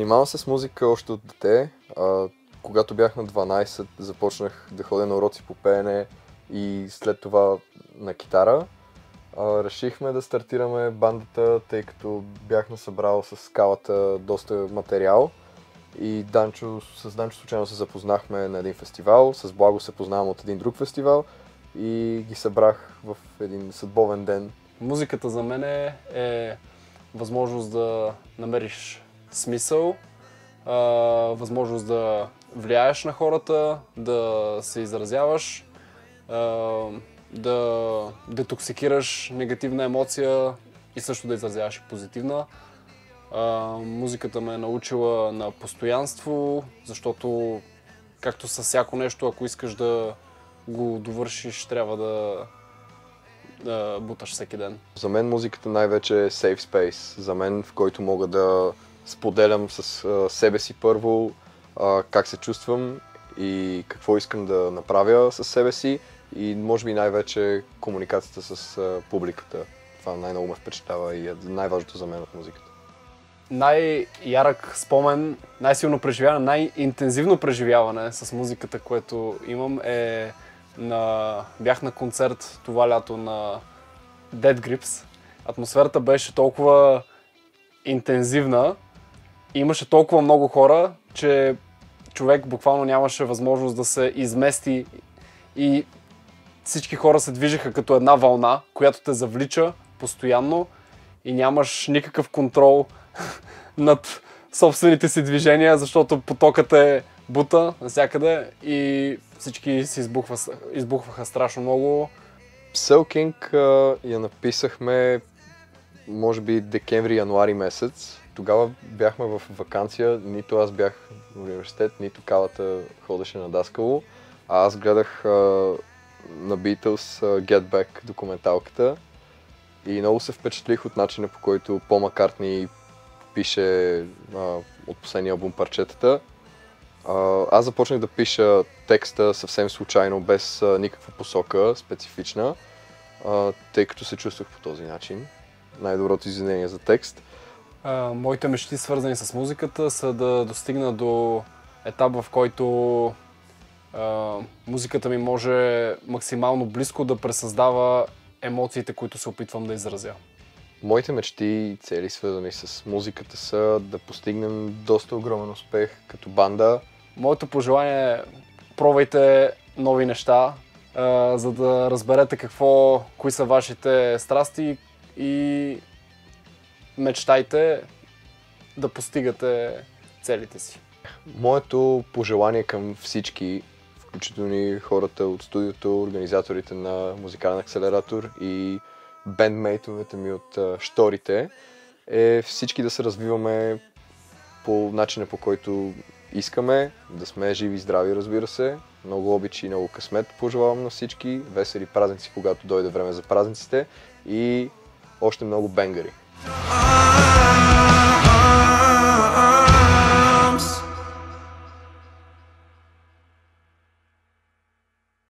Занимавам се с музика още от дете. Когато бях на 12, започнах да ходя на уроци по пеене и след това на китара. Решихме да стартираме бандата, тъй като бях насъбрал с скалата доста материал. И с Данчо случайно се запознахме на един фестивал, с Благо се познавам от един друг фестивал и ги събрах в един съдбовен ден. Музиката за мен е възможност да намериш смисъл, възможност да влияеш на хората, да се изразяваш, да детоксикираш негативна емоция и също да изразяваш и позитивна. Музиката ме е научила на постоянство, защото както с всяко нещо, ако искаш да го довършиш, трябва да буташ всеки ден. За мен музиката най-вече е safe space, за мен, в който мога да споделям с себе си първо как се чувствам и какво искам да направя с себе си и може би най-вече комуникацията с публиката. Това най-много ме впечатлява и е най-важното за мен от музиката. Най-ярък спомен, най-силно преживяване, най-интензивно преживяване с музиката, което имам е бях на концерт това лято на Dead Grips. Атмосферата беше толкова интензивна и имаше толкова много хора, че човек буквално нямаше възможност да се измести и всички хора се движеха като една вълна, която те завлича постоянно и нямаш никакъв контрол над собствените си движения, защото потокът е бута навсякъде и всички се избухваха страшно много. Селкинг я написахме може би декември-януари месец. Тогава бяхме в ваканция, нито аз бях в университет, нито Калата ходеше на Даскало. А аз гледах на Beatles Get Back документалката и много се впечатлих от начина, по който Пол Маккартни пише от последния албум парчетата. Аз започнах да пиша текста съвсем случайно, без никаква посока специфична, тъй като се чувствах по този начин. Най-доброто извинение за текст. Моите мечти, свързани с музиката, са да достигна до етап, в който музиката ми може максимално близко да пресъздава емоциите, които се опитвам да изразя. Моите мечти и цели, свързани с музиката, са да постигнем доста огромен успех като банда. Моето пожелание е: пробвайте нови неща, за да разберете кои са вашите страсти и мечтайте да постигате целите си. Моето пожелание към всички, включително и хората от студиото, организаторите на Музикален акселератор и бендмейтовете ми от Щорите, е всички да се развиваме по начина, по който искаме, да сме живи и здрави, разбира се. Много обич и много късмет пожелавам на всички, весели празници, когато дойде време за празниците и още много бенгари.